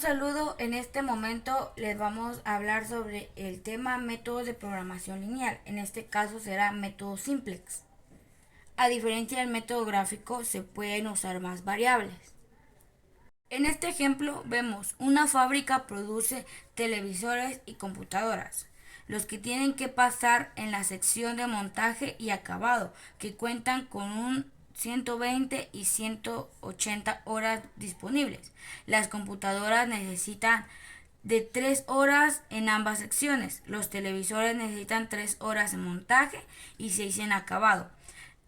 saludo, en este momento les vamos a hablar sobre el tema métodos de programación lineal. En este caso será método simplex. A diferencia del método gráfico, se pueden usar más variables. En este ejemplo vemos una fábrica produce televisores y computadoras, los que tienen que pasar en la sección de montaje y acabado, que cuentan con un 120 y 180 horas disponibles. Las computadoras necesitan de 3 horas en ambas secciones. Los televisores necesitan 3 horas en montaje y 6 en acabado.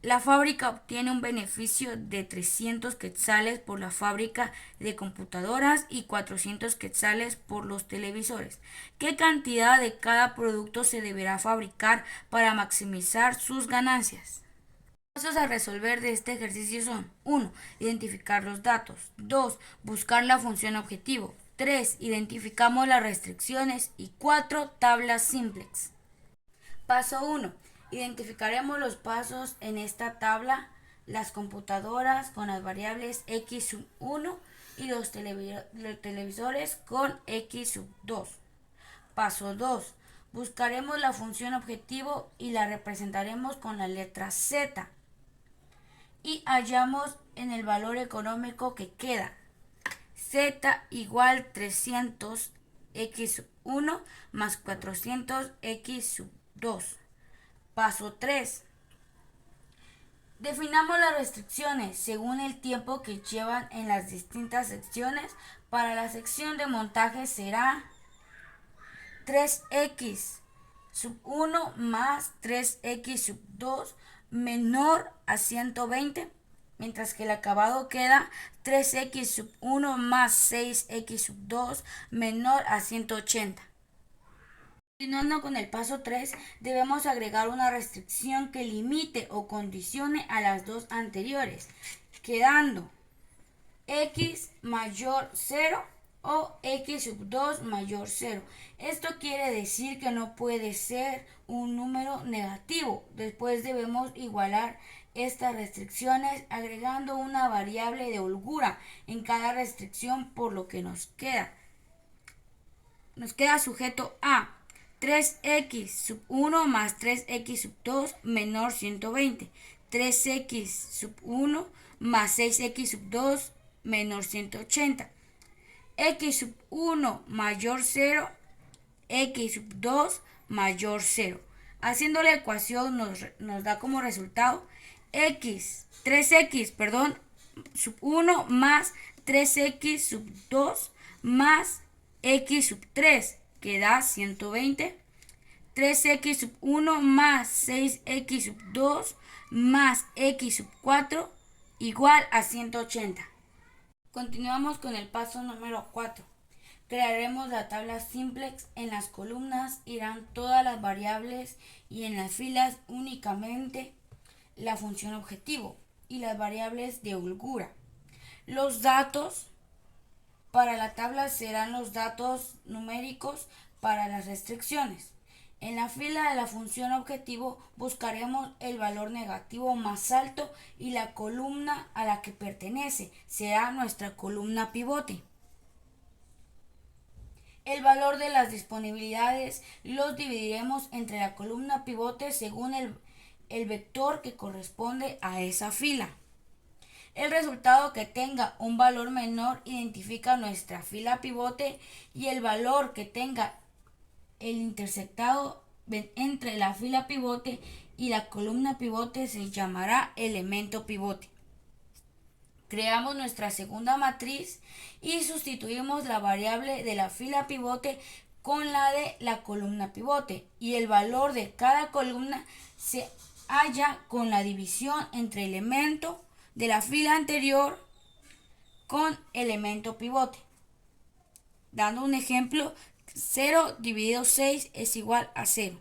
La fábrica obtiene un beneficio de 300 quetzales por la fábrica de computadoras y 400 quetzales por los televisores. ¿Qué cantidad de cada producto se deberá fabricar para maximizar sus ganancias? Los pasos a resolver de este ejercicio son: 1. Identificar los datos. 2. Buscar la función objetivo. 3. Identificamos las restricciones. Y 4. Tablas simplex. Paso 1. Identificaremos los pasos en esta tabla: las computadoras con las variables x sub 1 y los televisores con x sub 2. Paso 2. Buscaremos la función objetivo y la representaremos con la letra Z. Y hallamos en el valor económico que queda. Z igual 300 x sub 1 más 400 x sub 2. Paso 3. Definamos las restricciones según el tiempo que llevan en las distintas secciones. Para la sección de montaje será 3x sub 1 más 3x sub 2 menor a 120, mientras que el acabado queda 3x sub 1 más 6x sub 2 menor a 180. Continuando con el paso 3, debemos agregar una restricción que limite o condicione a las dos anteriores, quedando x mayor 0 o x sub 2 mayor 0. Esto quiere decir que no puede ser un número negativo. Después debemos igualar estas restricciones agregando una variable de holgura en cada restricción, por lo que nos queda sujeto a 3x sub 1 más 3x sub 2 menor 120, 3x sub 1 más 6x sub 2 menor 180, x sub 1 mayor 0, x sub 2 mayor 0. Haciendo la ecuación nos da como resultado 3x sub 1 más 3x sub 2 más x sub 3, que da 120, 3x sub 1 más 6x sub 2 más x sub 4 igual a 180. Continuamos con el paso número 4. Crearemos la tabla simplex. En las columnas irán todas las variables y en las filas únicamente la función objetivo y las variables de holgura. Los datos para la tabla serán los datos numéricos para las restricciones. En la fila de la función objetivo buscaremos el valor negativo más alto y la columna a la que pertenece será nuestra columna pivote. El valor de las disponibilidades los dividiremos entre la columna pivote según el vector que corresponde a esa fila. El resultado que tenga un valor menor identifica nuestra fila pivote y el valor que tenga el intersectado entre la fila pivote y la columna pivote se llamará elemento pivote. Creamos nuestra segunda matriz y sustituimos la variable de la fila pivote con la de la columna pivote y el valor de cada columna se halla con la división entre elemento de la fila anterior con elemento pivote. Dando un ejemplo, 0 dividido 6 es igual a 0.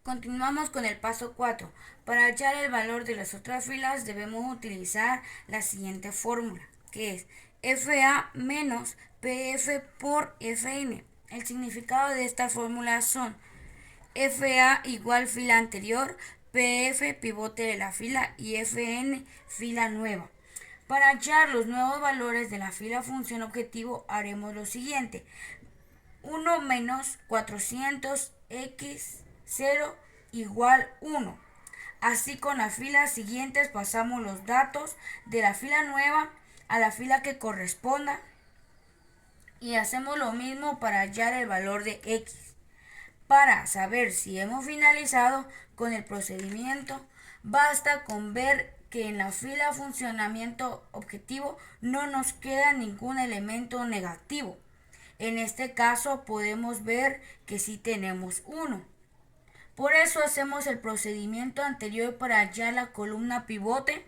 Continuamos con el paso 4. Para hallar el valor de las otras filas debemos utilizar la siguiente fórmula, que es FA menos PF por FN. El significado de esta fórmula son: FA igual fila anterior, PF pivote de la fila y FN fila nueva. Para hallar los nuevos valores de la fila función objetivo haremos lo siguiente. 1 menos 400x0 igual 1. Así con las filas siguientes pasamos los datos de la fila nueva a la fila que corresponda y hacemos lo mismo para hallar el valor de x. Para saber si hemos finalizado con el procedimiento, basta con ver que en la fila funcionamiento objetivo no nos queda ningún elemento negativo. En este caso podemos ver que sí tenemos 1. Por eso hacemos el procedimiento anterior para hallar la columna pivote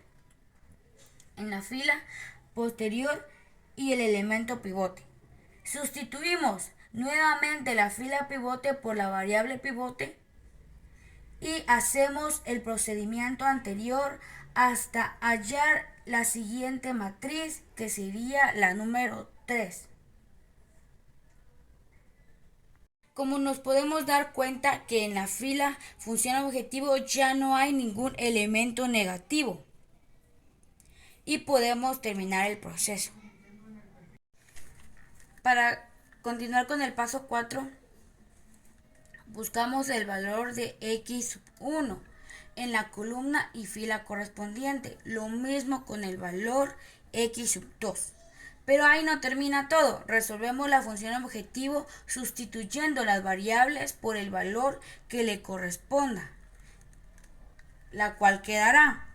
en la fila posterior y el elemento pivote. Sustituimos nuevamente la fila pivote por la variable pivote y hacemos el procedimiento anterior hasta hallar la siguiente matriz, que sería la número 3. Como nos podemos dar cuenta que en la fila función objetivo ya no hay ningún elemento negativo y podemos terminar el proceso. Para continuar con el paso 4, buscamos el valor de x1 en la columna y fila correspondiente. Lo mismo con el valor x2. Pero ahí no termina todo. Resolvemos la función objetivo sustituyendo las variables por el valor que le corresponda, la cual quedará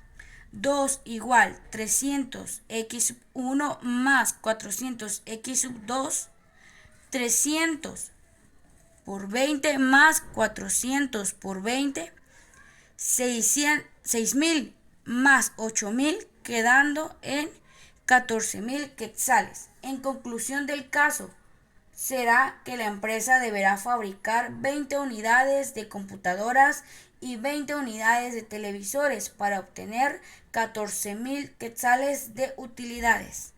2 igual 300x1 más 400x2, 300 por 20 más 400 por 20, 6.000 más 8.000, quedando en 14.000 quetzales. En conclusión del caso, será que la empresa deberá fabricar 20 unidades de computadoras y 20 unidades de televisores para obtener 14.000 quetzales de utilidades.